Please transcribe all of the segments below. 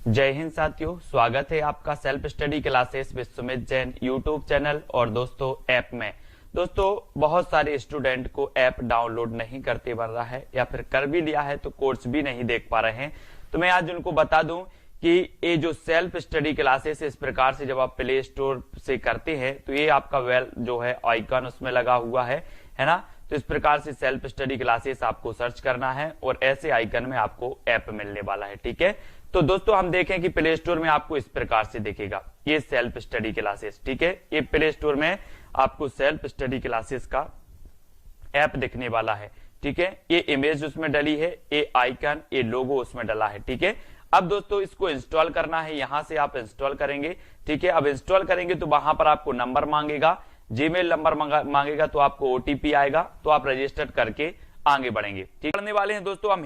जय हिंद साथियों, स्वागत है आपका self study classes Vishwamit Jain YouTube channel और दोस्तों ऐप में। दोस्तों बहुत सारे स्टूडेंट को ऐप डाउनलोड नहीं करते बन रहा है या फिर कर भी लिया है तो कोर्स भी नहीं देख पा रहे हैं। तो मैं आज उनको बता दूं कि ये जो सेल्फ स्टडी क्लासेस इस प्रकार से जब आप प्ले स्टोर से करते हैं तो ये आपका वेल जो है आइकन उसमें लगा हुआ है ना। तो इस प्रकार से सेल्फ स्टडी क्लासेस आपको सर्च करना है और ऐसे आइकन में आपको ऐप मिलने वाला है। ठीक है, तो दोस्तों हम देखें कि प्ले स्टोर में आपको इस प्रकार से दिखेगा ये सेल्फ स्टडी क्लासेस। ठीक है, ये प्ले स्टोर में आपको सेल्फ स्टडी क्लासेस का ऐप दिखने वाला है। ठीक है, ये इमेज उसमें डली है, ये आइकन, ये लोगो उसमें डला है। ठीक है, अब दोस्तों इसको इंस्टॉल करना है, यहां से आप इंस्टॉल करेंगे। ठीक है, अब इंस्टॉल करेंगे तो वहां पर आपको नंबर मांगेगा, जीमेल नंबर मांगेगा, तो आपको ओटीपी आएगा, तो आप रजिस्टर करके आगे बढ़ेंगे। ठीक, पढ़ने वाले हैं दोस्तों हम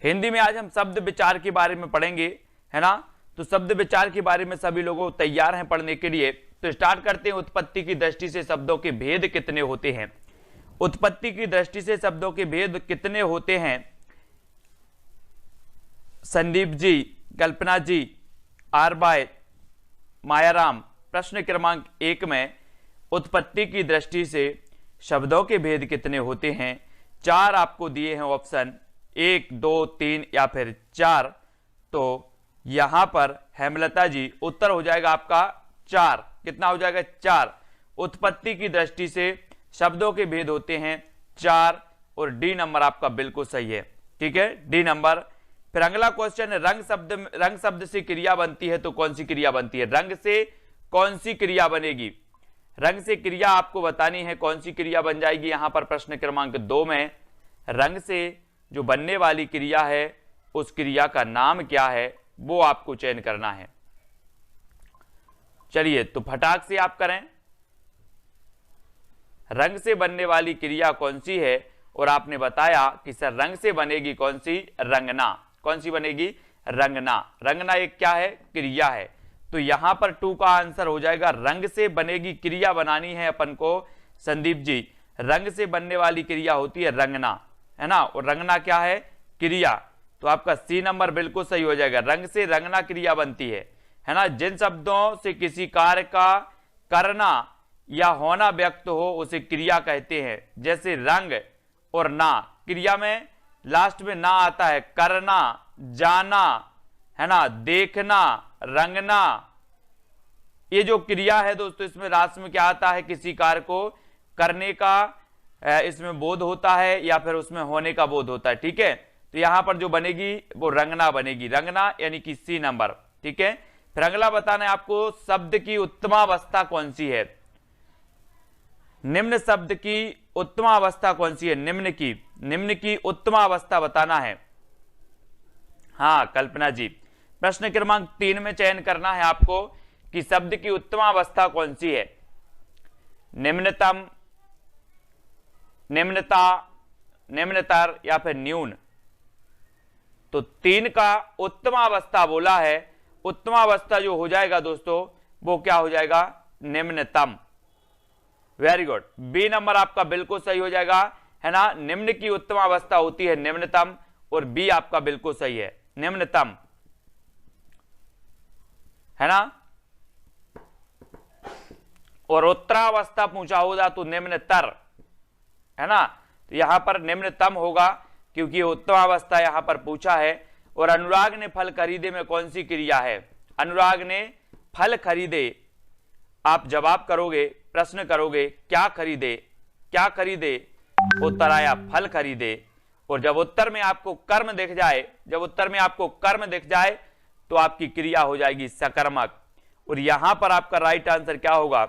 हिंदी में। आज हम शब्द विचार के बारे में पढ़ेंगे, है ना। तो शब्द विचार के बारे में सभी लोग तैयार हैं पढ़ने के लिए। तो स्टार्ट करते हैं। उत्पत्ति की दृष्टि से शब्दों के भेद कितने होते हैं? उत्पत्ति की दृष्टि से शब्दों के भेद कितने होते हैं? संदीप जी, कल्पना जी, आर बाय मायाराम, प्रश्न क्रमांक 1 में उत्पत्ति की दृष्टि से शब्दों के भेद कितने होते हैं? 4 आपको दिए हैं ऑप्शन, 1, 2, 3 या फिर 4। तो यहां पर हेमलता जी उत्तर हो जाएगा आपका 4। कितना हो जाएगा? 4। उत्पत्ति की दृष्टि से शब्दों के भेद होते हैं 4 और डी नंबर आपका बिल्कुल सही है। ठीक है, डी नंबर। फिर अगला क्वेश्चन है, रंग शब्द से क्रिया बनती है तो कौन सी क्रिया बनती है? रंग से कौन सी क्रिया बनेगी? रंग से क्रिया आपको बतानी है, कौन सी क्रिया बन जाएगी। यहां पर प्रश्न क्रमांक 2 में रंग से जो बनने वाली क्रिया है उस क्रिया का नाम क्या है वो आपको चयन करना है। चलिए तो फटाक से आप करें। रंग से बनने वाली क्रिया कौन सी है? और आपने बताया कि सर रंग से बनेगी कौन सी? रंगना। कौन सी बनेगी? रंगना। रंगना एक क्या है? क्रिया है। तो यहां पर 2 का आंसर हो जाएगा, रंग से बनेगी क्रिया बनानी है अपन को। संदीप जी, रंग से बनने वाली क्रिया होती है रंगना, है ना। और रंगना क्या है? क्रिया। तो आपका सी नंबर बिल्कुल सही हो जाएगा, रंग से रंगना क्रिया बनती है ना। जिन शब्दों से किसी कार्य का करना या होना व्यक्त हो उसे क्रिया कहते हैं। जैसे रंग और ना, क्रिया में लास्ट में ना आता है, करना, जाना, है ना, देखना, रंगना। ये जो क्रिया है दोस्तों, इसमें लास्ट में क्या आता है? किसी कार्य को करने का इसमें बोध होता है या फिर उसमें होने का बोध होता है। ठीक है, तो यहां पर जो बनेगी वो रंगना बनेगी, रंगना यानी कि सी नंबर। ठीक है, फिर अगला बताना है आपको, शब्द की उत्तमावस्था कौन सी है? निम्न शब्द की उत्तमावस्था कौन सी है? निम्न की उत्तमावस्था बताना है। हाँ कल्पना जी, प्रश्न क्रमांक 3 में चयन करना है आपको कि शब्द की उत्तमावस्था कौन सी है। निम्नतम, निम्नता, निम्नतर या फिर न्यून। तो 3 का उत्तमावस्था बोला है। उत्तमावस्था जो हो जाएगा दोस्तों वो क्या हो जाएगा? निम्नतम। वेरी गुड, बी नंबर आपका बिल्कुल सही हो जाएगा, है ना। निम्न की उत्तमावस्था होती है निम्नतम और बी आपका बिल्कुल सही है, निम्नतम, है ना। और उत्तरावस्था पूछा होगा तो निम्नतर, है ना। तो यहां पर निम्नतम होगा क्योंकि उत्तमावस्था यहां पर पूछा है। और अनुराग ने फल खरीदे में कौन सी क्रिया है? अनुराग ने फल खरीदे, आप जवाब करोगे, प्रश्न करोगे क्या खरीदे, क्या खरीदे? उत्तर आया फल खरीदे। और जब उत्तर में आपको कर्म दिख जाए, जब उत्तर में आपको कर्म दिख जाए तो आपकी क्रिया हो जाएगी सकर्मक। और यहां पर आपका राइट आंसर क्या होगा?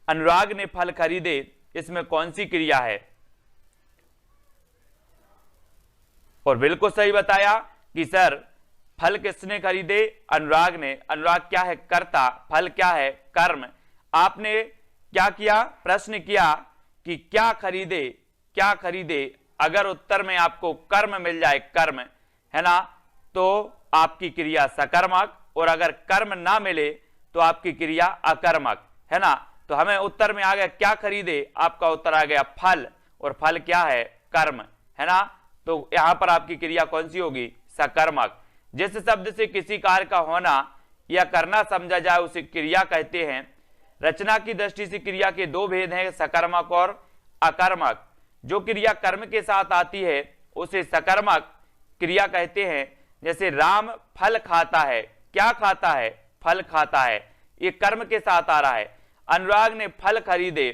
अनुराग ने फल खरीदे, इसमें कौन सी क्रिया है? और बिल्कुल सही बताया कि सर फल किसने खरीदे? अनुराग ने। अनुराग क्या है? कर्ता। फल क्या है? कर्म। आपने क्या किया? प्रश्न किया कि क्या खरीदे, क्या खरीदे। अगर उत्तर में आपको कर्म मिल जाए, कर्म, है ना, तो आपकी क्रिया सकर्मक, और अगर कर्म ना मिले तो आपकी क्रिया अकर्मक, है ना। तो हमें उत्तर में आ गया क्या खरीदे, आपका उत्तर आ गया फल, और फल क्या है? कर्म, है ना। तो यहां पर आपकी क्रिया कौन सी होगी? सकर्मक। जिस शब्द से किसी कार्य का होना या करना समझा जाए उसे क्रिया कहते हैं। रचना की दृष्टि से क्रिया के दो भेद हैं, सकर्मक और अकर्मक। जो क्रिया कर्म के साथ आती है उसे सकर्मक क्रिया कहते हैं। जैसे राम फल खाता है, क्या खाता है? फल खाता है, ये कर्म के साथ आ रहा है। अनुराग ने फल खरीदे।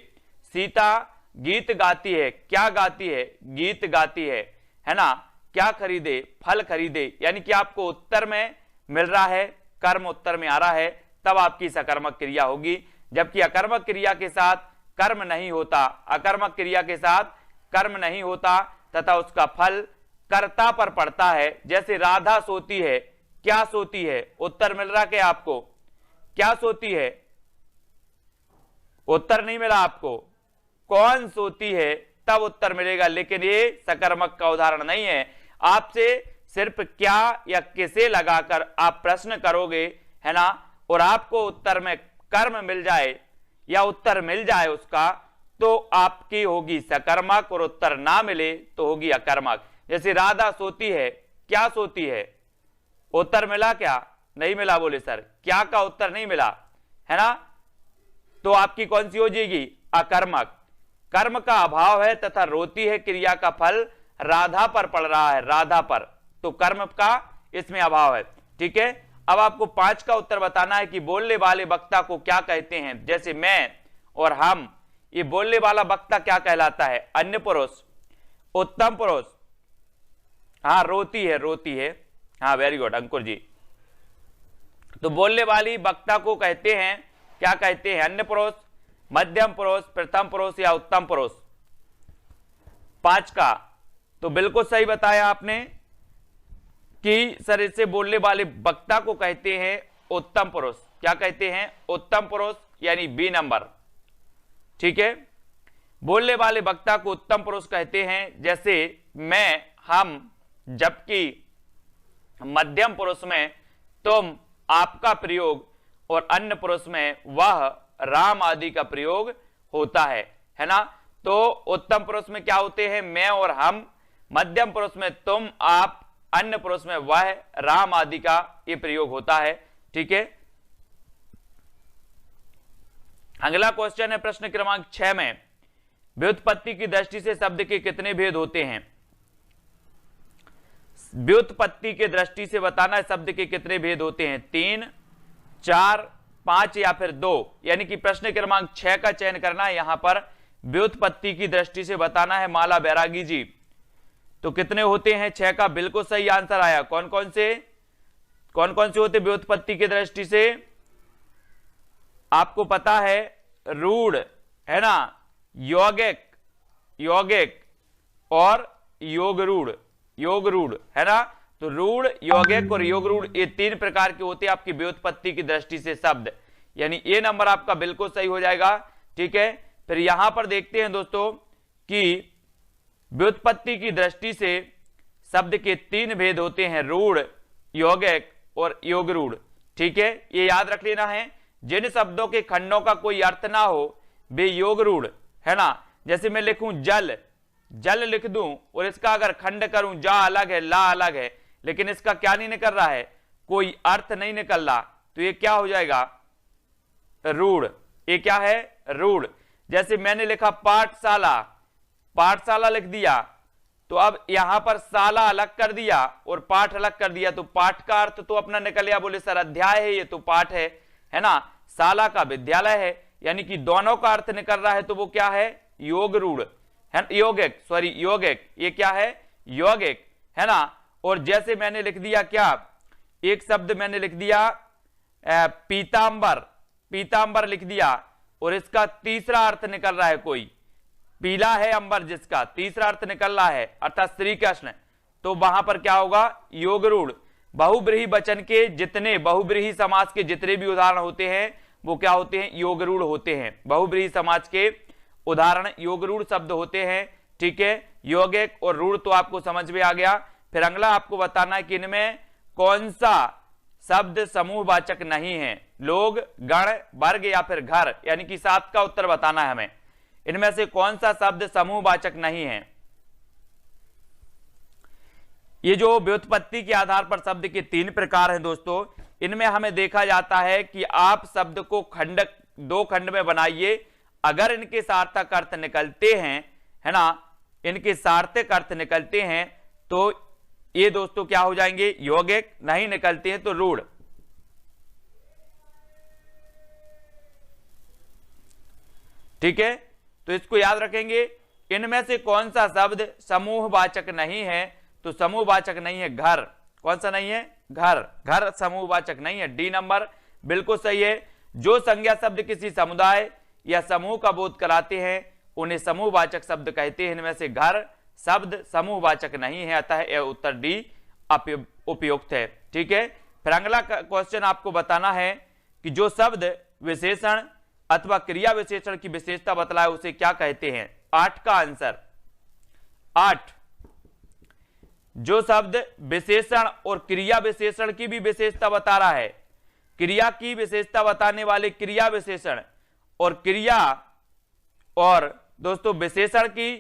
सीता गीत गाती है, क्या गाती है? गीत गाती है ना? क्या खरीदे? फल खरीदे। यानी कि आपको उत्तर में मिल रहा है, कर्म उत्तर में आ रहा है, तब आपकी सकर्मक क्रिया होगी। जबकि अकर्मक क्रिया के साथ कर्म नहीं होता, अकर्मक क्रिया के साथ कर्म नहीं होता तथा उसका फल कर्ता पर पड़ता है। जैसे राधा सोती है, क्या सोती है? उत्तर मिल रहा क्या आपको? क्या सोती है? उत्तर नहीं मिला आपको। कौन सोती है तब उत्तर मिलेगा, लेकिन ये सकर्मक का उदाहरण नहीं है। आपसे सिर्फ क्या या किसे लगाकर आप प्रश्न करोगे, है ना, और आपको उत्तर में कर्म मिल जाए या उत्तर मिल जाए उसका, तो आपकी होगी सकर्मक, और उत्तर ना मिले तो होगी अकर्मक। जैसे राधा सोती है, क्या सोती है? उत्तर मिला क्या? नहीं मिला। बोले सर क्या का उत्तर नहीं मिला, है ना? तो आपकी कौन सी हो जाएगी? अकर्मक। कर्म का अभाव है तथा रोती है क्रिया का फल राधा पर पड़ रहा है, राधा पर, तो कर्म का इसमें अभाव है। ठीक है, अब आपको 5 का उत्तर बताना है कि बोलने वाले वक्ता को क्या कहते हैं। जैसे मैं और हम, ये बोलने वाला वक्ता क्या कहलाता है? अन्य पुरुष, उत्तम पुरुष। हाँ, रोती है, रोती है। हाँ, वेरी गुड अंकुर जी। तो बोलने वाली वक्ता को कहते हैं, क्या कहते हैं? अन्य पुरुष, मध्यम पुरुष, प्रथम पुरुष या उत्तम पुरुष। 5 का तो बिल्कुल सही बताया आपने कि सर इससे बोलने वाले वक्ता को कहते हैं उत्तम पुरुष। क्या कहते हैं? उत्तम पुरुष, यानी बी नंबर। ठीक है, बोलने वाले वक्ता को उत्तम पुरुष कहते हैं। जैसे मैं, हम, जबकि मध्यम पुरुष में तुम, आपका प्रयोग, और अन्य पुरुष में वह, राम आदि का प्रयोग होता है ना? तो उत्तम पुरुष में क्या होते हैं? मैं और हम, मध्यम पुरुष में तुम, आप, अन्य पुरुष में वह, राम आदि का ये प्रयोग होता है। ठीक है, अगला क्वेश्चन है प्रश्न क्रमांक 6 में, व्युत्पत्ति की दृष्टि से शब्द के कितने भेद होते हैं? व्युत्पत्ति के दृष्टि से बताना है शब्द के कितने भेद होते हैं? 3, 4, 5 या फिर 2। यानी कि प्रश्न क्रमांक 6 का चयन करना है, यहां पर व्युत्पत्ति की दृष्टि से बताना है। माला बैरागी जी, तो कितने होते हैं? 6 का बिल्कुल सही आंसर आया। कौन कौन से होते व्युत्पत्ति की दृष्टि से? आपको पता है, रूढ़, है ना, यौगिक और योग रूढ़, है ना? तो रूढ़, यौगिक और योग रूढ़, ये 3 प्रकार के होते हैं आपकी व्युत्पत्ति की दृष्टि से शब्द। यानी ए नंबर आपका बिल्कुल सही हो जाएगा। ठीक है, फिर यहां पर देखते हैं दोस्तों कि व्युत्पत्ति की दृष्टि से शब्द के 3 भेद होते हैं, रूढ़, यौगिक और योग रूढ़। ठीक है, ये याद रख लेना है। जिन शब्दों के खंडों का कोई अर्थ ना हो वे योग रूढ़, है ना? जैसे मैं लिखूं जल, जल लिख दूं और इसका अगर खंड करूं, जा अलग है, ला अलग है, लेकिन इसका क्या नहीं निकल रहा है? कोई अर्थ नहीं निकल रहा, तो ये क्या हो जाएगा? रूढ़। ये क्या है? रूढ़। जैसे मैंने लिखा पाठशाला, पाठशाला लिख दिया, तो अब यहां पर शाला अलग कर दिया और पाठ अलग कर दिया, तो पाठ का अर्थ तो अपना निकल गया। बोले सर अध्याय है, ये तो पाठ है ना? शाला का विद्यालय है, यानी कि दोनों का अर्थ निकल रहा है, तो वो क्या है? योग रूढ़, है, यौगिक। ये क्या है? यौगिक, है ना? और जैसे मैंने लिख दिया क्या, एक शब्द मैंने लिख दिया पीतांबर, पीतांबर लिख दिया और इसका तीसरा अर्थ निकल रहा है, कोई पीला है अंबर, जिसका तीसरा अर्थ निकल रहा है अर्थात श्री कृष्ण, तो वहां पर क्या होगा? योग रूढ़। बहुब्रीहि वचन के जितने, बहुब्रीहि समाज के जितने भी उदाहरण होते हैं वो क्या होते हैं? योग रूढ़ होते हैं। बहुब्रीहि समाज के उदाहरण योग रूढ़ शब्द होते हैं। ठीक है, यौगिक और रूढ़ तो आपको समझ में आ गया। फिर अगला आपको बताना है कि इनमें कौन सा शब्द समूहवाचक नहीं है? लोग, गण, वर्ग या फिर घर, यानी कि 7 का उत्तर बताना है हमें। इनमें से कौन सा शब्द समूहवाचक नहीं है? ये जो व्युत्पत्ति के आधार पर शब्द के 3 प्रकार हैं दोस्तों, इनमें हमें देखा जाता है कि आप शब्द को दो खंड में बनाइए, अगर इनके सार्थक अर्थ निकलते हैं, है ना, इनके सार्थक अर्थ निकलते हैं तो ये दोस्तों क्या हो जाएंगे, यौगिक, नहीं निकलते हैं तो रूढ़। ठीक है, तो इसको याद रखेंगे। इनमें से कौन सा शब्द समूहवाचक नहीं है, तो समूहवाचक नहीं है घर। कौन सा नहीं है, घर। घर समूहवाचक नहीं है, डी नंबर बिल्कुल सही है। जो संज्ञा शब्द किसी समुदाय या समूह का बोध कराते हैं उन्हें समूहवाचक शब्द कहते हैं। इनमें से घर शब्द समूहवाचक नहीं है, अतः यह उत्तर डी उपयुक्त है। ठीक है, फिर अगला क्वेश्चन आपको बताना है कि जो शब्द विशेषण अथवा क्रिया विशेषण की विशेषता बतलाए उसे क्या कहते हैं। 8 का आंसर 8। जो शब्द विशेषण और क्रिया विशेषण की भी विशेषता बता रहा है, क्रिया की विशेषता बताने वाले क्रिया विशेषण और क्रिया और दोस्तों विशेषण की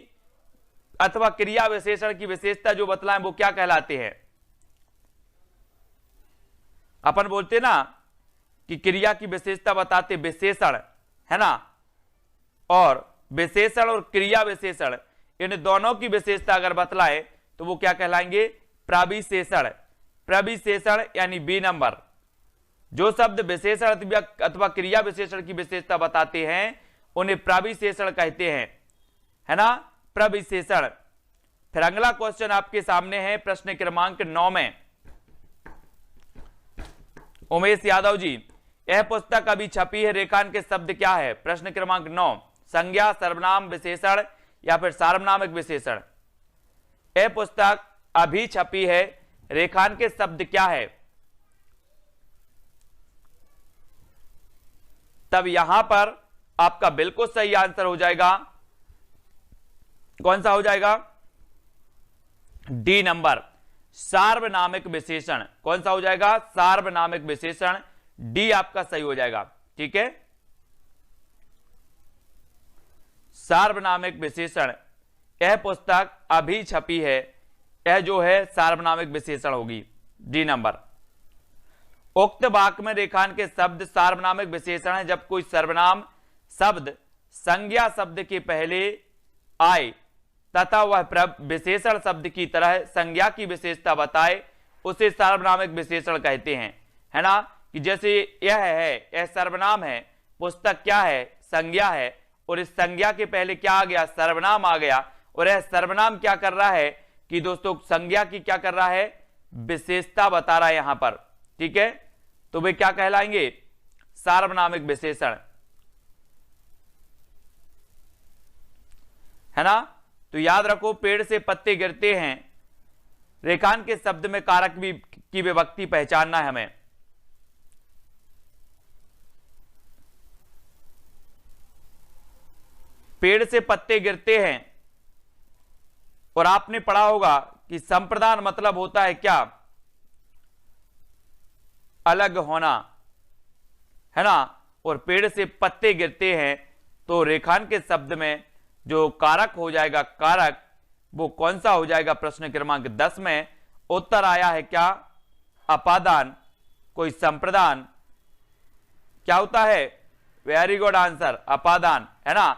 अथवा क्रिया विशेषण की विशेषता जो बतलाएं वो क्या कहलाते हैं। अपन बोलते ना कि क्रिया की विशेषता बताते विशेषण, है ना, और विशेषण और क्रिया विशेषण इन दोनों की विशेषता अगर बतलाए तो वो क्या कहलाएंगे, प्रविशेषण। प्रविशेषण यानी बी नंबर। जो शब्द विशेषण अथवा क्रिया विशेषण की विशेषता बताते हैं उन्हें प्रविशेषण कहते हैं, है ना, प्रविशेषण। फिर अगला क्वेश्चन आपके सामने है प्रश्न क्रमांक 9 में। उमेश यादव जी, यह पुस्तक अभी छपी है, रेखांकन के शब्द क्या है। प्रश्न क्रमांक 9, संज्ञा, सर्वनाम, विशेषण या फिर सार्वनामिक विशेषण। यह पुस्तक अभी छपी है, रेखांकन के शब्द क्या है। तब यहां पर आपका बिल्कुल सही आंसर हो जाएगा, कौन सा हो जाएगा, डी नंबर, सार्वनामिक विशेषण। कौन सा हो जाएगा, सार्वनामिक विशेषण, डी आपका सही हो जाएगा। ठीक है, सार्वनामिक विशेषण, यह पुस्तक अभी छपी है, यह जो है सार्वनामिक विशेषण होगी, डी नंबर। उक्त वाक्य में रेखांकन के शब्द सार्वनामिक विशेषण है जब कोई सर्वनाम शब्द संज्ञा शब्द के पहले आए तथा वह विशेषण शब्द की तरह संज्ञा की विशेषता बताए, उसे सार्वनामिक विशेषण कहते हैं, है ना। कि जैसे यह है, यह सर्वनाम है, पुस्तक क्या है, संज्ञा है, और इस संज्ञा के पहले क्या आ गया, सर्वनाम आ गया, और यह सर्वनाम क्या कर रहा है कि दोस्तों संज्ञा की क्या कर रहा है, विशेषता बता रहा है यहां पर। ठीक है, तो वे क्या कहलाएंगे, सार्वनामिक विशेषण, है ना। तो याद रखो, पेड़ से पत्ते गिरते हैं, रेखांकन के शब्द में कारक भी की विभक्ति पहचानना है हमें। पेड़ से पत्ते गिरते हैं, और आपने पढ़ा होगा कि संप्रदान मतलब होता है क्या, अलग होना, है ना। और पेड़ से पत्ते गिरते हैं तो रेखांकन के शब्द में जो कारक हो जाएगा, कारक वो कौन सा हो जाएगा। प्रश्न क्रमांक 10 में उत्तर आया है क्या, अपादान। कोई संप्रदान क्या होता है, वेरी गुड आंसर, अपादान, है ना।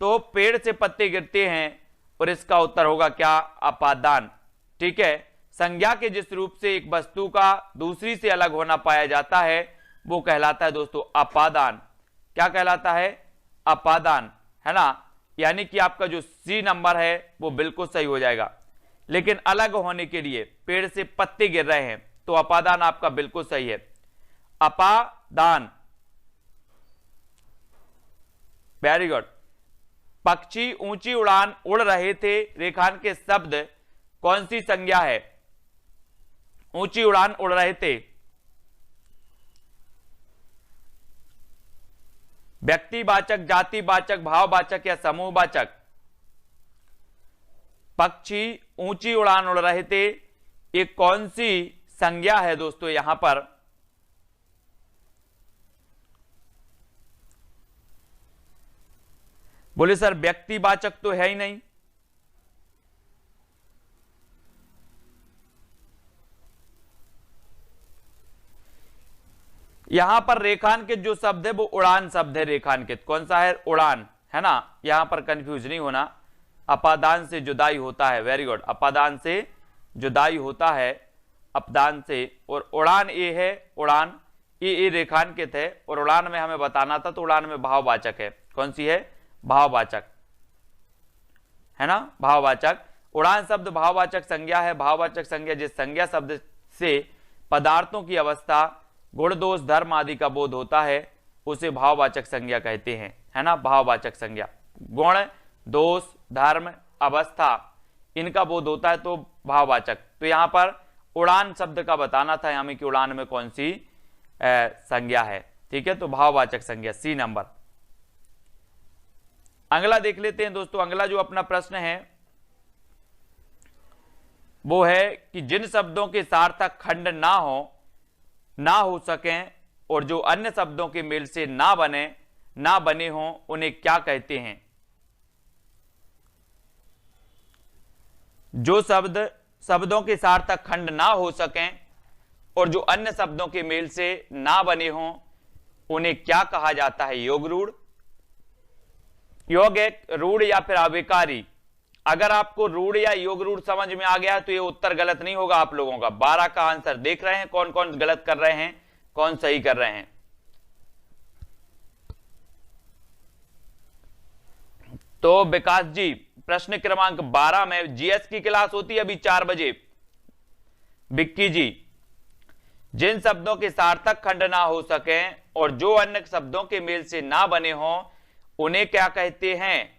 तो पेड़ से पत्ते गिरते हैं और इसका उत्तर होगा क्या, अपादान। ठीक है, संज्ञा के जिस रूप से एक वस्तु का दूसरी से अलग होना पाया जाता है वो कहलाता है दोस्तों अपादान। क्या कहलाता है, अपादान, है ना। यानी कि आपका जो सी नंबर है वो बिल्कुल सही हो जाएगा। लेकिन अलग होने के लिए पेड़ से पत्ते गिर रहे हैं तो अपादान आपका बिल्कुल सही है, अपादान, वेरी गुड। पक्षी ऊंची उड़ान उड़ रहे थे, रेखांकन के शब्द कौन सी संज्ञा है, ऊंची उड़ान उड़ रहे थे। व्यक्तिवाचक, जातिवाचक, भाववाचक या समूहवाचक। पक्षी ऊंची उड़ान उड़ रहे थे, ये कौन सी संज्ञा है दोस्तों यहां पर, बोले सर व्यक्तिवाचक तो है ही नहीं। यहां पर रेखांकित जो शब्द है वो उड़ान शब्द है। रेखांकित कौन सा है? उड़ान, है ना। यहां पर कंफ्यूज नहीं होना। अपादान से जुदाई होता है, वेरी गुड, अपादान से जुदाई होता है, अपदान से। और उड़ान ए है, उड़ान ए रेखांकित है, और उड़ान में हमें बताना था, तो उड़ान में भाववाचक है। कौन सी है? भाववाचक, है ना, भाववाचक। उड़ान शब्द भाववाचक संज्ञा है। भाववाचक संज्ञा जिस संज्ञा शब्द से पदार्थों की अवस्था, गुण, दोष, धर्म आदि का बोध होता है उसे भाववाचक संज्ञा कहते हैं, है ना। भाववाचक संज्ञा गुण, दोष, धर्म, अवस्था इनका बोध होता है तो भाववाचक। तो यहां पर उड़ान शब्द का बताना था हमें कि उड़ान में कौन सी संज्ञा है। ठीक है, तो भाववाचक संज्ञा, सी नंबर। अगला देख लेते हैं दोस्तों। अगला जो अपना प्रश्न है वो है कि जिन शब्दों के सार्थक खंड ना हो सकें और जो अन्य शब्दों के मेल से ना बने हों उन्हें क्या कहते हैं? जो शब्दों के सार्थक खंड ना हो सकें और जो अन्य शब्दों के मेल से ना बने हों उन्हें क्या कहा जाता है? योग रूढ़, योग एक रूढ़ या फिर अविकारी। अगर आपको रूढ़ या योग रूढ़ समझ में आ गया तो ये उत्तर गलत नहीं होगा आप लोगों का। 12 का आंसर देख रहे हैं, कौन कौन गलत कर रहे हैं, कौन सही कर रहे हैं। तो विकास जी, प्रश्न क्रमांक 12 में जीएस की क्लास होती है अभी 4 बजे। विक्की जी, जिन शब्दों के सार्थक खंड ना हो सकें और जो अन्य शब्दों के मेल से ना बने हों उन्हें क्या कहते हैं?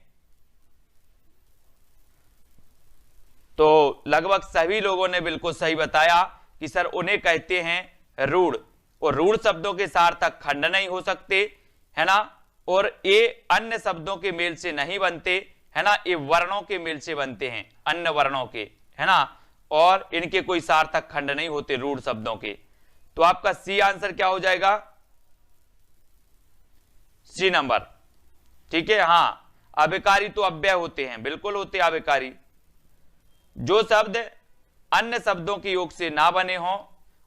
तो लगभग सभी लोगों ने बिल्कुल सही बताया कि सर उन्हें कहते हैं रूढ़। और रूढ़ शब्दों के सार्थक खंड नहीं हो सकते, है ना, और ये अन्य शब्दों के मेल से नहीं बनते, है ना, ये वर्णों के मेल से बनते हैं, अन्य वर्णों के, है ना, और इनके कोई सार्थक खंड नहीं होते रूढ़ शब्दों के। तो आपका सी आंसर क्या हो जाएगा? C number. ठीक है, हां, अभिकारी तो अव्यय होते हैं, बिल्कुल होते अभिकारी। जो शब्द अन्य शब्दों के योग से ना बने हों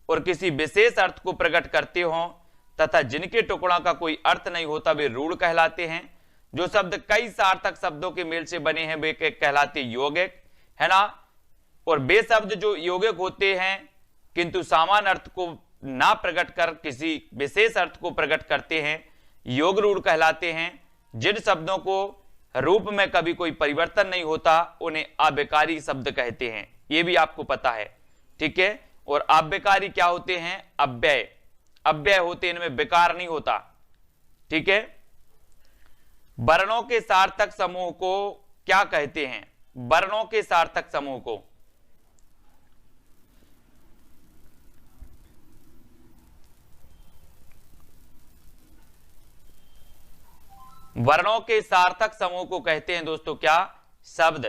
और किसी विशेष अर्थ को प्रकट करते हों तथा जिनके टुकड़ों का कोई अर्थ नहीं होता वे रूढ़ कहलाते हैं। जो शब्द कई सार्थक शब्दों के मेल से बने हैं वे कहलाते यौगिक, है ना, और वे शब्द जो यौगिक होते हैं किंतु समान अर्थ को ना प्रकट कर किसी विशेष अर्थ को प्रकट करते हैं योग रूढ़ कहलाते हैं। जिन शब्दों को रूप में कभी कोई परिवर्तन नहीं होता उन्हें अविकारी शब्द कहते हैं, ये भी आपको पता है। ठीक है, और अव्यकारी क्या होते हैं? अव्यय, अव्यय होते हैं, इनमें विकार नहीं होता। ठीक है, वर्णों के सार्थक समूह को क्या कहते हैं? वर्णों के सार्थक समूह को वर्णों के सार्थक समूह को कहते हैं दोस्तों क्या? शब्द।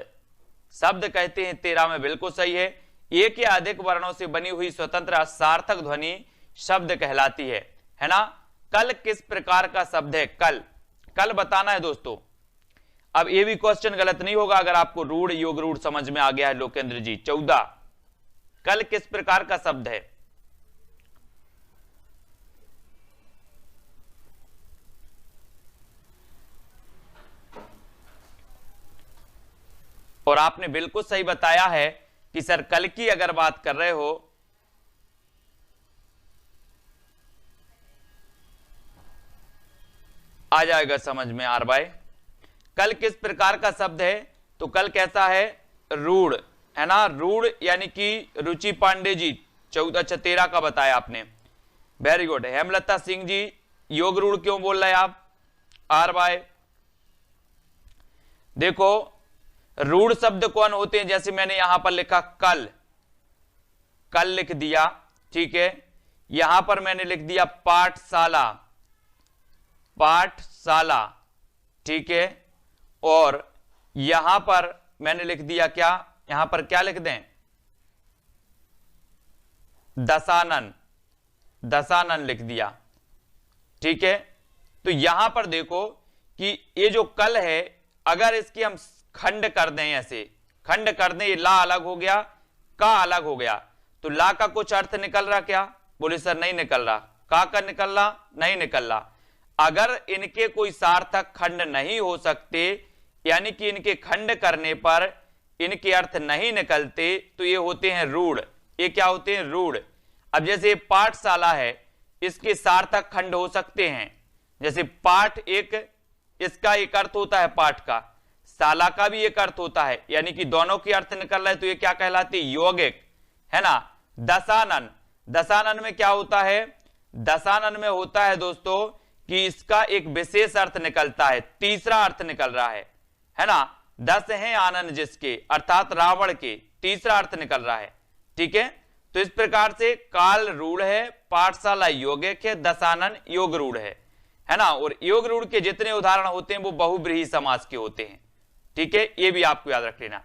शब्द कहते हैं 13 में बिल्कुल सही है। एक या अधिक वर्णों से बनी हुई स्वतंत्र सार्थक ध्वनि शब्द कहलाती है ना। कल किस प्रकार का शब्द है? कल, कल बताना है दोस्तों। अब ये भी क्वेश्चन गलत नहीं होगा अगर आपको रूढ़ योग रूढ़ समझ में आ गया है। लोकेंद्र जी 14, कल किस प्रकार का शब्द है? और आपने बिल्कुल सही बताया है कि सर कल की अगर बात कर रहे हो आ जाएगा समझ में आर भाई। कल किस प्रकार का शब्द है? तो कल कैसा है? रूढ़, है ना। रूढ़ यानी कि रुचि पांडे जी 14-13 का बताया आपने, वेरी गुड। हेमलता सिंह जी योग रूढ़ क्यों बोल रहे हैं आप? आर भाई देखो रूढ़ शब्द कौन होते हैं? जैसे मैंने यहां पर लिखा कल, कल लिख दिया, ठीक है। यहां पर मैंने लिख दिया पाठशाला, पाठशाला, ठीक है। और यहां पर मैंने लिख दिया क्या? यहां पर क्या लिख दें? दशानन, दशानन लिख दिया, ठीक है। तो यहां पर देखो कि ये जो कल है अगर इसकी हम खंड कर दें, ऐसे खंड कर दें, ये ला अलग हो गया, का अलग हो गया, तो ला का कुछ अर्थ निकल रहा क्या? बोले सर नहीं निकल रहा। का निकल रहा, नहीं निकल रहा। अगर इनके कोई सार्थक खंड नहीं हो सकते, यानी कि इनके खंड करने पर इनके अर्थ नहीं निकलते, तो ये होते हैं रूढ़। ये क्या होते हैं? रूढ़। अब जैसे पाठशाला है, इसके सार्थक खंड हो सकते हैं, जैसे पाठ एक, इसका एक अर्थ होता है पाठ का, शाला का भी एक अर्थ होता है, यानी कि दोनों के अर्थ निकल रहे, तो ये क्या कहलाते? यौगिक, है ना। दशानन, दशानन में क्या होता है? दशानन में होता है दोस्तों कि इसका एक विशेष अर्थ निकलता है, तीसरा अर्थ निकल रहा है ना। 10 हैं आनन जिसके, अर्थात रावण के, तीसरा अर्थ निकल रहा है। ठीक है, तो इस प्रकार से काल रूढ़ है, पाठशाला यौगिक है, दशानन योग रूढ़ है ना। और योग रूढ़ के जितने उदाहरण होते हैं वो बहुव्रीहि समास के होते हैं। ठीक है, ये भी आपको याद रख लेना।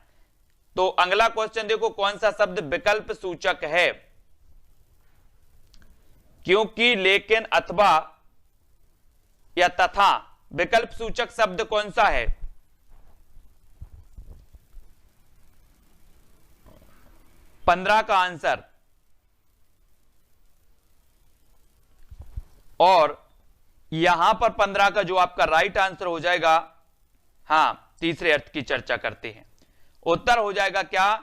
तो अगला क्वेश्चन देखो, कौन सा शब्द विकल्प सूचक है? क्योंकि, लेकिन, अथवा या तथा, विकल्प सूचक शब्द कौन सा है? पंद्रह का आंसर। और यहां पर 15 का जो आपका राइट आंसर हो जाएगा, हां, तीसरे अर्थ की चर्चा करते हैं। उत्तर हो जाएगा क्या?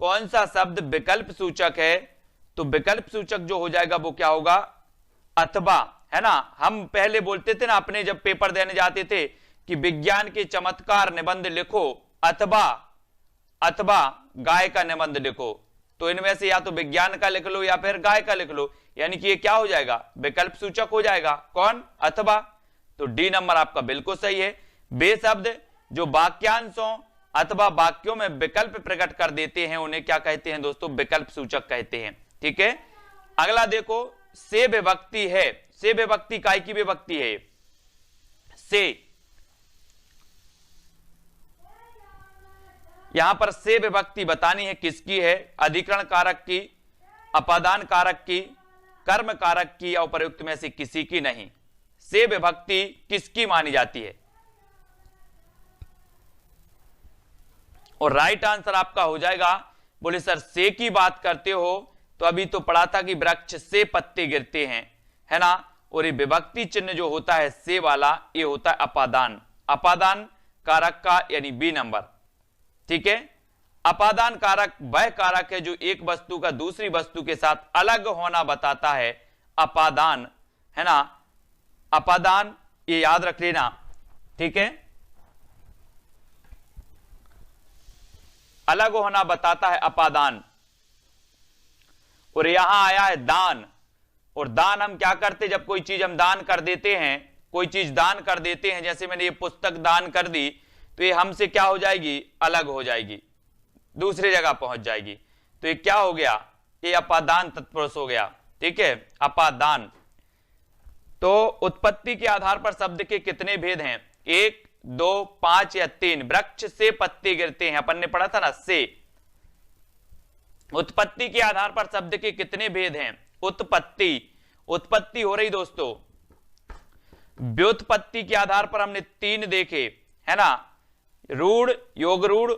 कौन सा शब्द विकल्प सूचक है? तो विकल्प सूचक जो हो जाएगा वो क्या होगा? अथवा, है ना। हम पहले बोलते थे ना, अपने जब पेपर देने जाते थे कि विज्ञान के चमत्कार निबंध लिखो अथवा गाय का निबंध लिखो, तो इनमें से या तो विज्ञान का लिख लो या फिर गाय का लिख लो, यानी कि ये क्या हो जाएगा? विकल्प सूचक हो जाएगा। कौन? अथवा। तो डी नंबर आपका बिल्कुल सही है। वे शब्द जो वाक्यांशों अथवा वाक्यों में विकल्प प्रकट कर देते हैं उन्हें क्या कहते हैं दोस्तों? विकल्प सूचक कहते हैं। ठीक है, अगला देखो, से विभक्ति है। से विभक्ति काय की विभक्ति है? से, यहां पर से विभक्ति बतानी है किसकी है? अधिकरण कारक की, अपादान कारक की, कर्म कारक की, या उपयुक्त में से किसी की नहीं। से विभक्ति किसकी मानी जाती है? और राइट आंसर आपका हो जाएगा, बोले सर से की बात करते हो तो अभी तो पढ़ा था कि वृक्ष से पत्ते गिरते हैं, है ना। और ये विभक्ति चिन्ह जो होता है से वाला, ये होता है अपादान, अपादान कारक का, यानी बी नंबर। ठीक है, अपादान कारक वह कारक है जो एक वस्तु का दूसरी वस्तु के साथ अलग होना बताता है, अपादान, है ना। अपादान, ये याद रख लेना। ठीक है, अलग होना बताता है अपादान। और यहां आया है दान। और दान हम क्या करते? जब कोई चीज हम दान कर देते हैं, कोई चीज दान कर देते हैं, जैसे मैंने ये पुस्तक दान कर दी, तो ये हमसे क्या हो जाएगी? अलग हो जाएगी, दूसरी जगह पहुंच जाएगी। तो ये क्या हो गया? ये अपादान तत्पुरुष हो गया। ठीक है, अपादान। तो उत्पत्ति के आधार पर शब्द के कितने भेद हैं? 1, 2, 5 या 3? वृक्ष से पत्ते गिरते हैं, अपन ने पढ़ा था ना, से। उत्पत्ति के आधार पर शब्द के कितने भेद हैं? उत्पत्ति, उत्पत्ति हो रही दोस्तों। व्युत्पत्ति के आधार पर हमने 3 देखे, है ना, रूढ़, योग रूढ़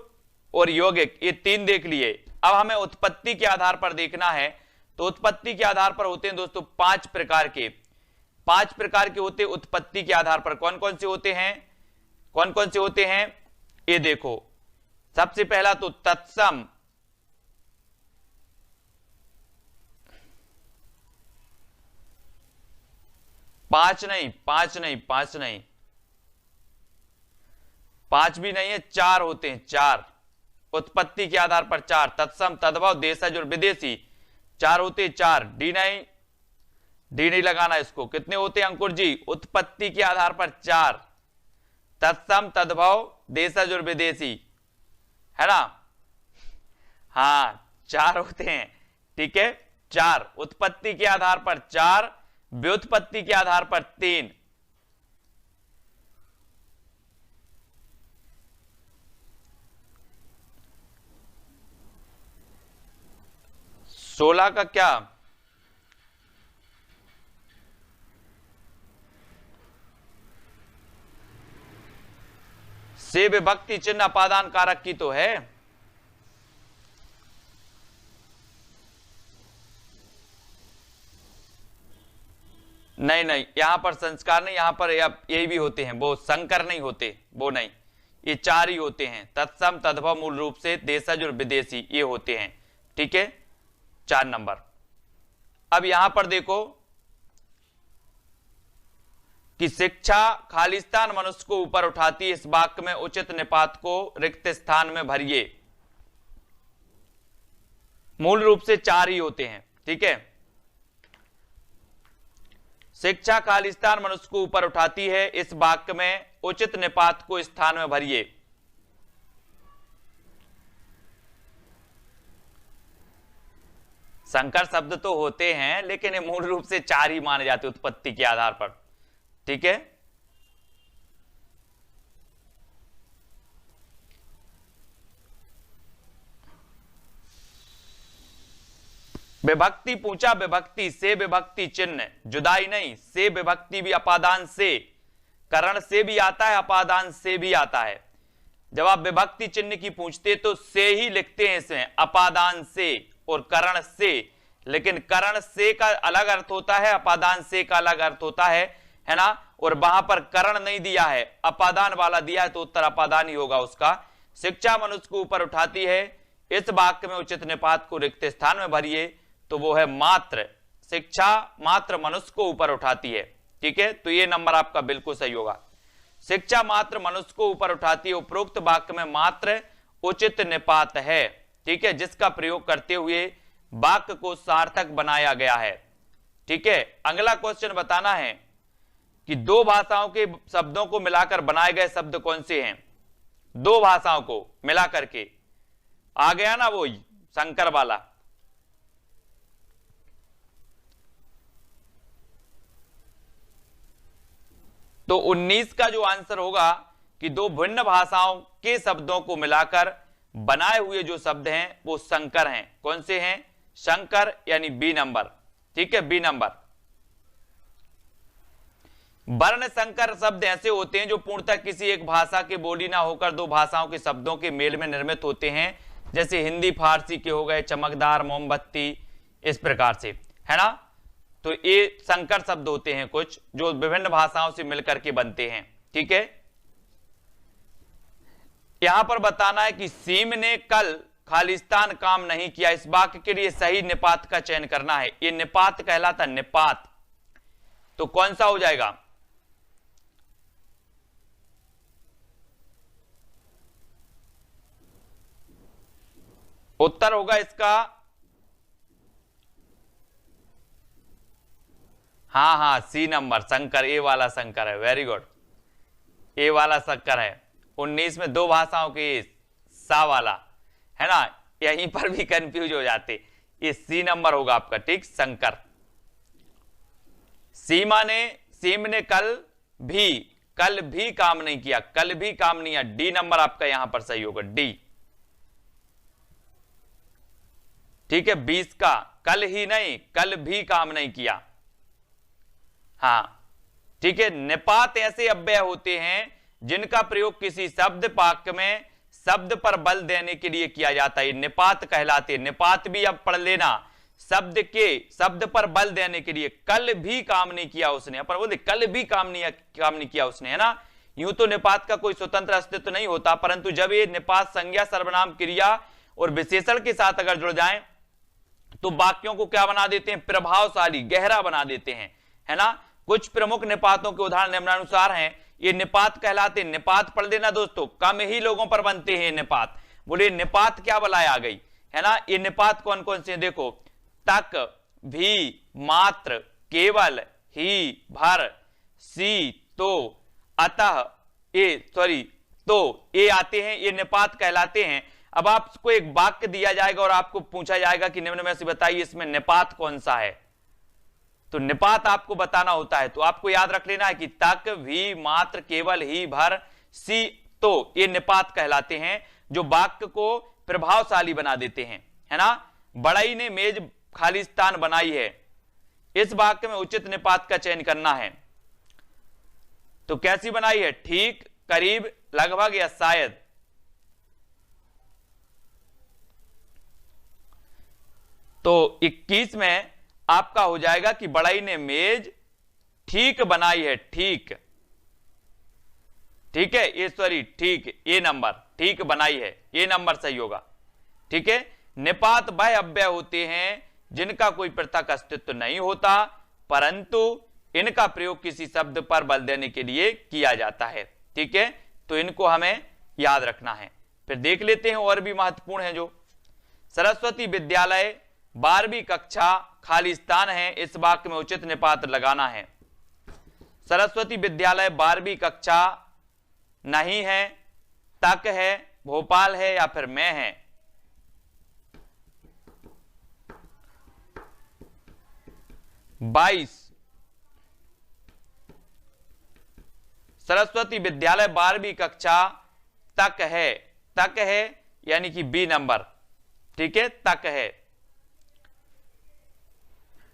और यौगिक, ये 3 देख लिए। अब हमें उत्पत्ति के आधार पर देखना है। तो उत्पत्ति के आधार पर होते हैं दोस्तों 5 प्रकार के, 5 प्रकार के होते उत्पत्ति के आधार पर। कौन कौन से होते हैं? कौन कौन से होते हैं? ये देखो, सबसे पहला तो तत्सम, पांच नहीं, पांच भी नहीं है, 4 होते हैं, 4 उत्पत्ति के आधार पर 4। तत्सम, तद्भव, देशज और विदेशी, 4 होते हैं, 4। डी नहीं लगाना इसको। कितने होते हैं अंकुर जी? उत्पत्ति के आधार पर 4, तत्सम, तद्भव, देशज और विदेशी, है ना। हाँ, 4 होते हैं। ठीक है, 4 उत्पत्ति के आधार पर 4, व्युत्पत्ति के आधार पर 3। सोलह का क्या? से विभक्ति चिन्ह अपादान कारक की तो है। नहीं नहीं, यहां पर संस्कार नहीं, यहां पर यही भी होते हैं, वो संकर नहीं होते, वो नहीं, ये 4 ही होते हैं, तत्सम तद्भव मूल रूप से देशज और विदेशी ये होते हैं। ठीक है, 4 नंबर। अब यहां पर देखो कि शिक्षा खालिस्तान मनुष्य को ऊपर उठाती, इस वाक्य में उचित निपात को रिक्त स्थान में भरिए। मूल रूप से 4 ही होते हैं। ठीक है, शिक्षा खालिस्तान मनुष्य को ऊपर उठाती है, इस वाक्य में उचित निपात को स्थान में भरिए। संकर शब्द तो होते हैं लेकिन ये मूल रूप से 4 ही माने जाते उत्पत्ति के आधार पर। ठीक है, विभक्ति पूछा, विभक्ति से विभक्ति चिन्ह, जुदाई नहीं, से विभक्ति भी अपादान से, करण से भी आता है, अपादान से भी आता है। जब आप विभक्ति चिन्ह की पूछते तो से ही लिखते हैं इसमें, अपादान से और करण से, लेकिन करण से का अलग अर्थ होता है, अपादान से का अलग अर्थ होता है ना। और वहां पर करण नहीं दिया है, अपादान वाला दिया है, तो उत्तर अपादान ही होगा उसका। शिक्षा मनुष्य को ऊपर उठाती है, इस वाक्य में उचित निपात को रिक्त स्थान में भरिए, तो वो है मात्र। शिक्षा मात्र मनुष्य को ऊपर उठाती है। ठीक है, तो ये नंबर आपका बिल्कुल सही होगा। शिक्षा मात्र मनुष्य को ऊपर उठाती है, उपरोक्त वाक्य में मात्र उचित निपात है। ठीक है, जिसका प्रयोग करते हुए वाक्य को सार्थक बनाया गया है। ठीक है, अगला क्वेश्चन बताना है कि 2 भाषाओं के शब्दों को मिलाकर बनाए गए शब्द कौन से हैं। 2 भाषाओं को मिला करके आ गया ना वो संकर वाला। तो 19 का जो आंसर होगा कि 2 भिन्न भाषाओं के शब्दों को मिलाकर बनाए हुए जो शब्द हैं वो संकर हैं। कौन से हैं? संकर, यानी बी नंबर। ठीक है, बी नंबर। वर्ण संकर शब्द ऐसे होते हैं जो पूर्णतः किसी एक भाषा की बोली ना होकर 2 भाषाओं के शब्दों के मेल में निर्मित होते हैं, जैसे हिंदी फारसी के हो गए, चमकदार, मोमबत्ती, इस प्रकार से, है ना। तो ये संकर शब्द होते हैं कुछ जो विभिन्न भाषाओं से मिलकर के बनते हैं। ठीक है, यहां पर बताना है कि सीम ने कल खालिस्तान काम नहीं किया, इस वाक्य के लिए सही निपात का चयन करना है। ये निपात कहलाता, निपात। तो कौन सा हो जाएगा? उत्तर होगा इसका, हाँ, सी नंबर, संकर, ए वाला संकर है। वेरी गुड, ए वाला संकर है। 19 में 2 भाषाओं के सा वाला, है ना, यहीं पर भी कंफ्यूज हो जाते। ये सी नंबर होगा आपका। ठीक, संकर। सीम ने कल भी काम नहीं किया, कल भी काम नहीं किया, डी नंबर आपका यहां पर सही होगा, डी। ठीक है, 20 का कल ही नहीं, कल भी काम नहीं किया। हाँ, ठीक है। निपात ऐसे अव्यय होते हैं जिनका प्रयोग किसी शब्द वाक्य में शब्द पर बल देने के लिए किया जाता है, निपात कहलाते। निपात भी अब पढ़ लेना, शब्द पर बल देने के लिए। कल भी काम नहीं किया उसने, अपन बोलते कल भी काम नहीं किया उसने, है ना। यूं तो निपात का कोई स्वतंत्र अस्तित्व नहीं होता, परंतु जब ये निपात संज्ञा, सर्वनाम, क्रिया और विशेषण के साथ अगर जुड़ जाएं तो वाक्यों को क्या बना देते हैं? प्रभावशाली, गहरा बना देते हैं, है ना। कुछ प्रमुख निपातों के उदाहरण निम्नानुसार हैं। ये निपात कहलाते। निपात पढ़ लेना दोस्तों, कम ही लोगों पर बनते हैं निपात। बोले निपात क्या बलाय आ गई, है ना। ये निपात कौन कौन से? देखो, तक, भी, मात्र, केवल, ही, भर, सी, तो, अतः, तो ये आते हैं, ये निपात कहलाते हैं। अब आपको एक वाक्य दिया जाएगा और आपको पूछा जाएगा कि निम्न में से बताइए इसमें निपात कौन सा है। तो निपात आपको बताना होता है, तो आपको याद रख लेना है कि तक, भी, मात्र, केवल, ही, भर, सी, तो ये निपात कहलाते हैं जो वाक्य को प्रभावशाली बना देते हैं, है ना। बड़ई ने मेज खालिस्तान बनाई है, इस वाक्य में उचित निपात का चयन करना है। तो कैसी बनाई है? ठीक, करीब, लगभग या शायद। तो 21 में आपका हो जाएगा कि बड़ई ने मेज ठीक बनाई है, ठीक, ठीक है, ये सॉरी ठीक, ए नंबर, ठीक बनाई है, ये नंबर सही होगा। ठीक है, निपात वह अव्यय होते हैं जिनका कोई पृथक अस्तित्व नहीं होता, परंतु इनका प्रयोग किसी शब्द पर बल देने के लिए किया जाता है। ठीक है, तो इनको हमें याद रखना है। फिर देख लेते हैं और भी महत्वपूर्ण है जो सरस्वती विद्यालय 12वीं कक्षा खाली स्थान है, इस वाक्य में उचित निपात लगाना है। सरस्वती विद्यालय 12वीं कक्षा नहीं है, तक है, भोपाल है या फिर मैं है। बाईस, सरस्वती विद्यालय 12वीं कक्षा तक है, तक है यानी कि बी नंबर। ठीक है, तक है,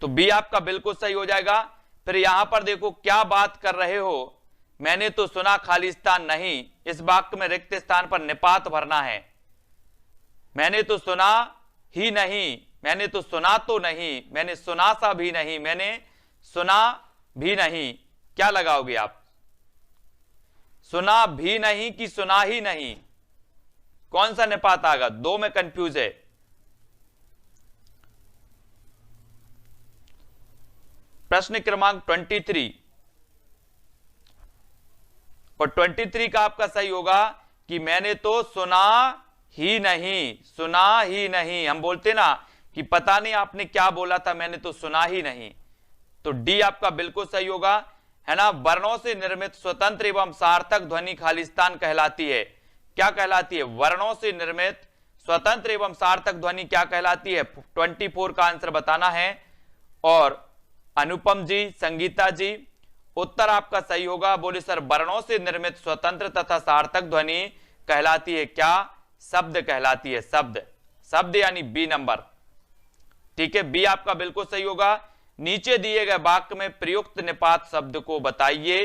तो बी आपका बिल्कुल सही हो जाएगा। फिर यहां पर देखो क्या बात कर रहे हो, मैंने तो सुना खाली स्थान नहीं, इस वाक्य में रिक्त स्थान पर निपात भरना है। मैंने तो सुना ही नहीं, मैंने तो सुना तो नहीं, मैंने सुना सा भी नहीं, मैंने सुना भी नहीं, क्या लगाओगे आप? सुना भी नहीं कि सुना ही नहीं, कौन सा निपात आएगा? दो में कंफ्यूज है। प्रश्न क्रमांक 23 और 23 का आपका सही होगा कि मैंने तो सुना ही नहीं, सुना ही नहीं। हम बोलते ना कि पता नहीं आपने क्या बोला था, मैंने तो सुना ही नहीं, तो डी आपका बिल्कुल सही होगा, है ना। वर्णों से निर्मित स्वतंत्र एवं सार्थक ध्वनि खालिस्तान कहलाती है। क्या कहलाती है? वर्णों से निर्मित स्वतंत्र एवं सार्थक ध्वनि क्या कहलाती है? 24 का आंसर बताना है। और अनुपम जी, संगीता जी, उत्तर आपका सही होगा। बोले सर वर्णों से निर्मित स्वतंत्र तथा सार्थक ध्वनि कहलाती है क्या? शब्द कहलाती है, शब्द, शब्द यानी बी नंबर। ठीक है, बी आपका बिल्कुल सही होगा। नीचे दिए गए वाक्य में प्रयुक्त निपात शब्द को बताइए।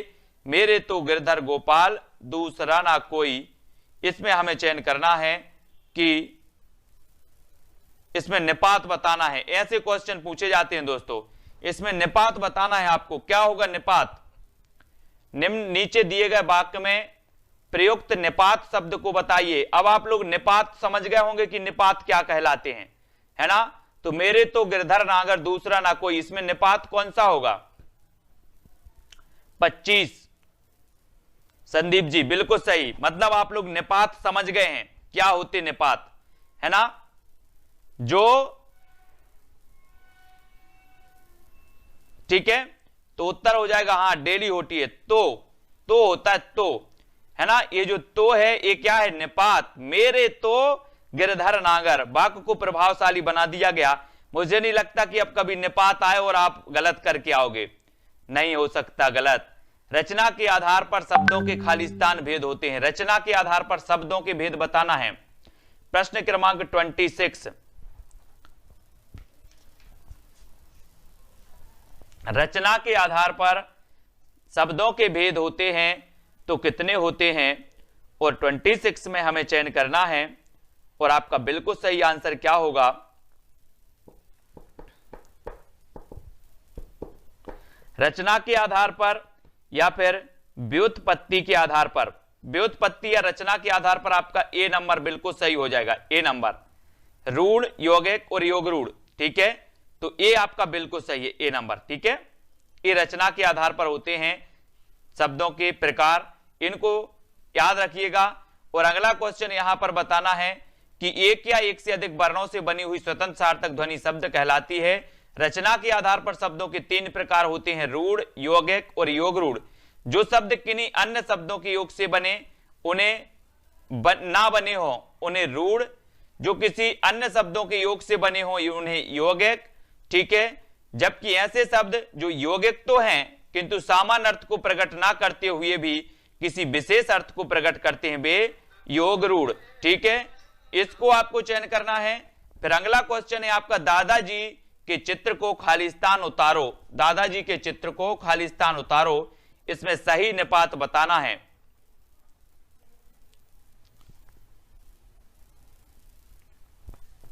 मेरे तो गिरधर गोपाल, दूसरा ना कोई। इसमें हमें चयन करना है कि इसमें निपात बताना है। ऐसे क्वेश्चन पूछे जाते हैं दोस्तों, इसमें निपात बताना है आपको। क्या होगा निपात? निम्न नीचे दिए गए वाक्य में प्रयुक्त निपात शब्द को बताइए। अब आप लोग निपात समझ गए होंगे कि निपात क्या कहलाते हैं, है ना। तो मेरे तो गिरधर नागर, दूसरा ना कोई, इसमें निपात कौन सा होगा? 25। संदीप जी बिल्कुल सही, मतलब आप लोग निपात समझ गए हैं क्या होते निपात, है ना। जो ठीक है, तो उत्तर हो जाएगा हाँ, डेली होती है। तो होता है तो, है ना। ये जो तो है ये क्या है? निपात। मेरे तो गिरधर नागर, वाक्य को प्रभावशाली बना दिया गया। मुझे नहीं लगता कि अब कभी निपात आए और आप गलत करके आओगे, नहीं हो सकता गलत। रचना के आधार पर शब्दों के खालिस्तान भेद होते हैं। रचना के आधार पर शब्दों के भेद बताना है। प्रश्न क्रमांक 26, रचना के आधार पर शब्दों के भेद होते हैं तो कितने होते हैं? और 26 में हमें चयन करना है। और आपका बिल्कुल सही आंसर क्या होगा? रचना के आधार पर या फिर व्युत्पत्ति के आधार पर। व्युत्पत्ति या रचना के आधार पर आपका ए नंबर बिल्कुल सही हो जाएगा। ए नंबर, रूढ़, यौगिक और योग रूढ़। ठीक है, तो ए आपका बिल्कुल सही है, ए नंबर। ठीक है, ये रचना के आधार पर होते हैं शब्दों के प्रकार, इनको याद रखिएगा। और अगला क्वेश्चन यहां पर बताना है कि एक या एक से अधिक वर्णों से बनी हुई स्वतंत्र सार्थक ध्वनि शब्द कहलाती है। रचना के आधार पर शब्दों के 3 प्रकार होते हैं, रूढ़, यौगिक और योग रूढ़। जो शब्द किन्हीं अन्य शब्दों के योग से बने उन्हें ना बने हो उन्हें रूढ़, जो किसी अन्य शब्दों के योग से बने हो उन्हें यौगिक। ठीक है, जबकि ऐसे शब्द जो यौगिक तो हैं किंतु सामान्य अर्थ को प्रकट ना करते हुए भी किसी विशेष अर्थ को प्रकट करते हैं वे योग रूढ़। ठीक है, इसको आपको चयन करना है। फिर अगला क्वेश्चन है आपका, दादाजी के चित्र को खालिस्तान उतारो। दादाजी के चित्र को खालिस्तान उतारो, इसमें सही निपात बताना है।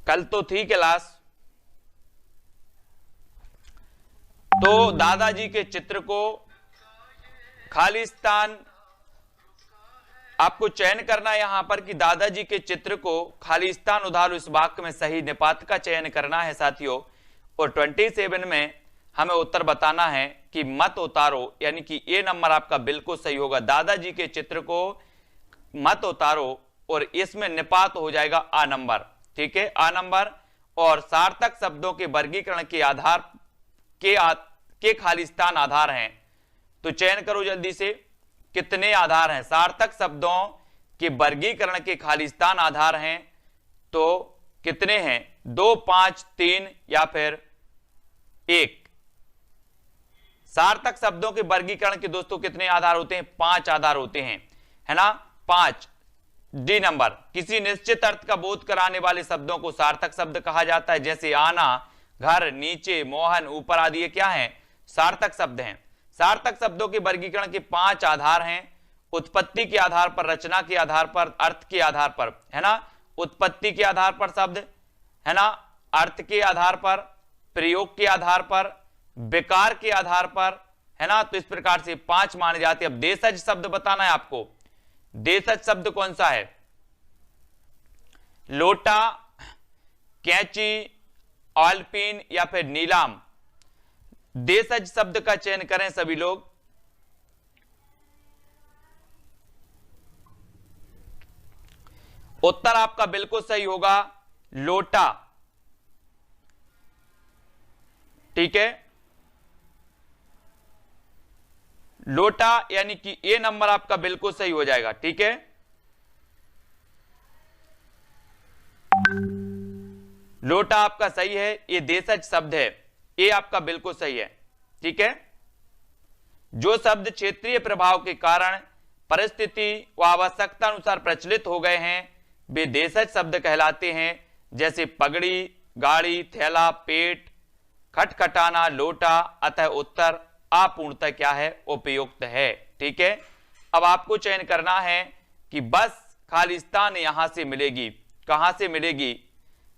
कल तो थी क्लास, तो दादाजी के चित्र को खालिस्तान, आपको चयन करना है यहां पर कि दादाजी के चित्र को खालिस्तान उधारो इस वाक्य में सही निपात का चयन करना है साथियों। और 27 में हमें उत्तर बताना है कि मत उतारो, यानी कि ए नंबर आपका बिल्कुल सही होगा। दादाजी के चित्र को मत उतारो और इसमें निपात हो जाएगा आ नंबर, ठीक है, आ नंबर। और सार्थक शब्दों के वर्गीकरण के आधार के खालिस्तान आधार हैं, तो चयन करो जल्दी से, कितने आधार हैं? सार्थक शब्दों के वर्गीकरण के खालिस्तान आधार हैं, तो कितने हैं? 2, 5, 3 या फिर 1। सार्थक शब्दों के वर्गीकरण के दोस्तों कितने आधार होते हैं? 5 आधार होते हैं, है ना, 5। डी नंबर, किसी निश्चित अर्थ का बोध कराने वाले शब्दों को सार्थक शब्द कहा जाता है, जैसे आना, घर, नीचे, मोहन, ऊपर आदि, ये क्या है? सार्थक शब्द हैं। सार्थक शब्दों के वर्गीकरण के 5 आधार हैं, उत्पत्ति के आधार पर, रचना के आधार पर, अर्थ के आधार पर, है ना, उत्पत्ति के आधार पर शब्द, है ना, अर्थ के आधार पर, प्रयोग के आधार पर, विकार के आधार पर, है ना। तो इस प्रकार से 5 माने जाते हैं। अब देशज शब्द बताना है आपको। देशज शब्द कौन सा है? लोटा, कैंची, ऑलपिन या फिर नीलाम। देशज शब्द का चयन करें सभी लोग। उत्तर आपका बिल्कुल सही होगा, लोटा, ठीक है, लोटा, यानी कि ए नंबर आपका बिल्कुल सही हो जाएगा, ठीक है। लोटा आपका सही है, ये देशज शब्द है, ये आपका बिल्कुल सही है, ठीक है। जो शब्द क्षेत्रीय प्रभाव के कारण परिस्थिति व आवश्यकता अनुसार प्रचलित हो गए हैं वे देशज शब्द कहलाते हैं, जैसे पगड़ी, गाड़ी, थैला, पेट, खटखटाना, लोटा। अतः उत्तर अपूर्णतः क्या है? उपयुक्त है, ठीक है। अब आपको चयन करना है कि बस खालिस्तान यहां से मिलेगी। कहां से मिलेगी?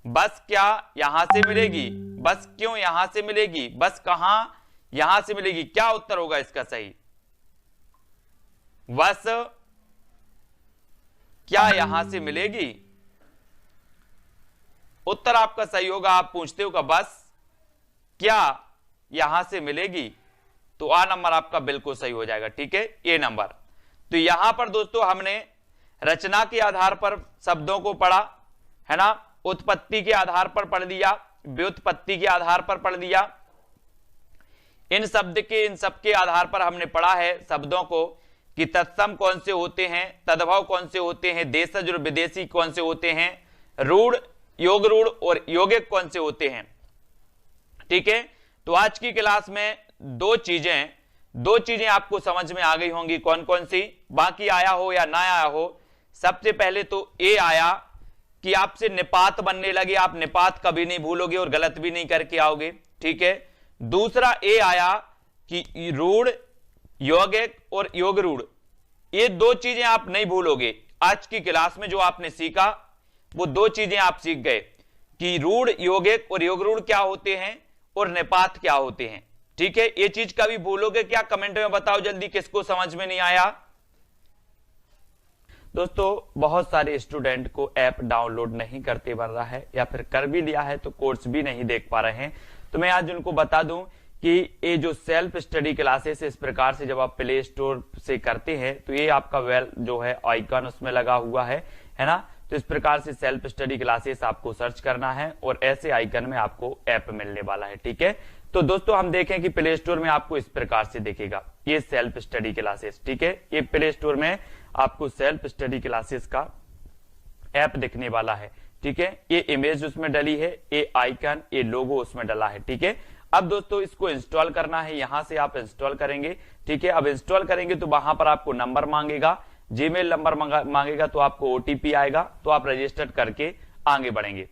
बस क्या यहां से मिलेगी? बस क्यों यहां से मिलेगी? बस कहां? यहां से मिलेगी। क्या उत्तर होगा इसका सही? बस क्या यहां से मिलेगी? उत्तर आपका सही होगा। आप पूछते हो का बस क्या यहां से मिलेगी, तो आ नंबर आपका बिल्कुल सही हो जाएगा, ठीक है, ए नंबर। तो यहां पर दोस्तों हमने रचना के आधार पर शब्दों को पढ़ा, है ना, उत्पत्ति के आधार पर पढ़ लिया, व्युत्पत्ति के आधार पर पढ़ लिया। इन सब के आधार पर हमने पढ़ा है शब्दों को कि तत्सम कौन से होते हैं, तद्भव कौन से होते हैं, देशज और विदेशी कौन से होते हैं, रूढ़, योग रूढ़ और यौगिक कौन से होते हैं, ठीक है। तो आज की क्लास में दो चीजें आपको समझ में आ गई होंगी। कौन कौन सी? बाकी आया हो या ना आया हो, सबसे पहले तो ए आया कि आपसे निपात बनने लगे, आप निपात कभी नहीं भूलोगे और गलत भी नहीं करके आओगे, ठीक है। दूसरा ए आया कि रूढ़, यौगिक और योग रूढ़, ये 2 चीजें आप नहीं भूलोगे। आज की क्लास में जो आपने सीखा वो 2 चीजें आप सीख गए कि रूढ़, यौगिक और योग रूढ़ क्या होते हैं और निपात क्या होते हैं, ठीक है। ये चीज कभी भूलोगे क्या? कमेंट में बताओ जल्दी, किसको समझ में नहीं आया। दोस्तों बहुत सारे स्टूडेंट को ऐप डाउनलोड नहीं करते बन रहा है, या फिर कर भी लिया है तो कोर्स भी नहीं देख पा रहे हैं। तो मैं आज उनको बता दूं कि ये जो सेल्फ स्टडी क्लासेस इस प्रकार से जब आप प्ले स्टोर से करते हैं तो ये आपका जो है आइकन उसमें लगा हुआ है ना। तो इस प्रकार से सेल्फ स्टडी क्लासेस आपको सर्च करना है और ऐसे आइकन में आपको ऐप मिलने वाला है, ठीक है। तो दोस्तों हम देखें कि प्ले स्टोर में आपको इस प्रकार से दिखेगा ये सेल्फ स्टडी क्लासेस, ठीक है। ये प्ले स्टोर में आपको सेल्फ स्टडी क्लासेस का ऐप दिखने वाला है, ठीक है। ये इमेज उसमें डली है, ये आइकन, ये लोगो उसमें डला है, ठीक है। अब दोस्तों इसको इंस्टॉल करना है, यहां से आप इंस्टॉल करेंगे, ठीक है। अब इंस्टॉल करेंगे तो वहां पर आपको नंबर मांगेगा, जीमेल नंबर मांगेगा, तो आपको ओटीपी आएगा, तो आप रजिस्टर करके आगे बढ़ेंगे।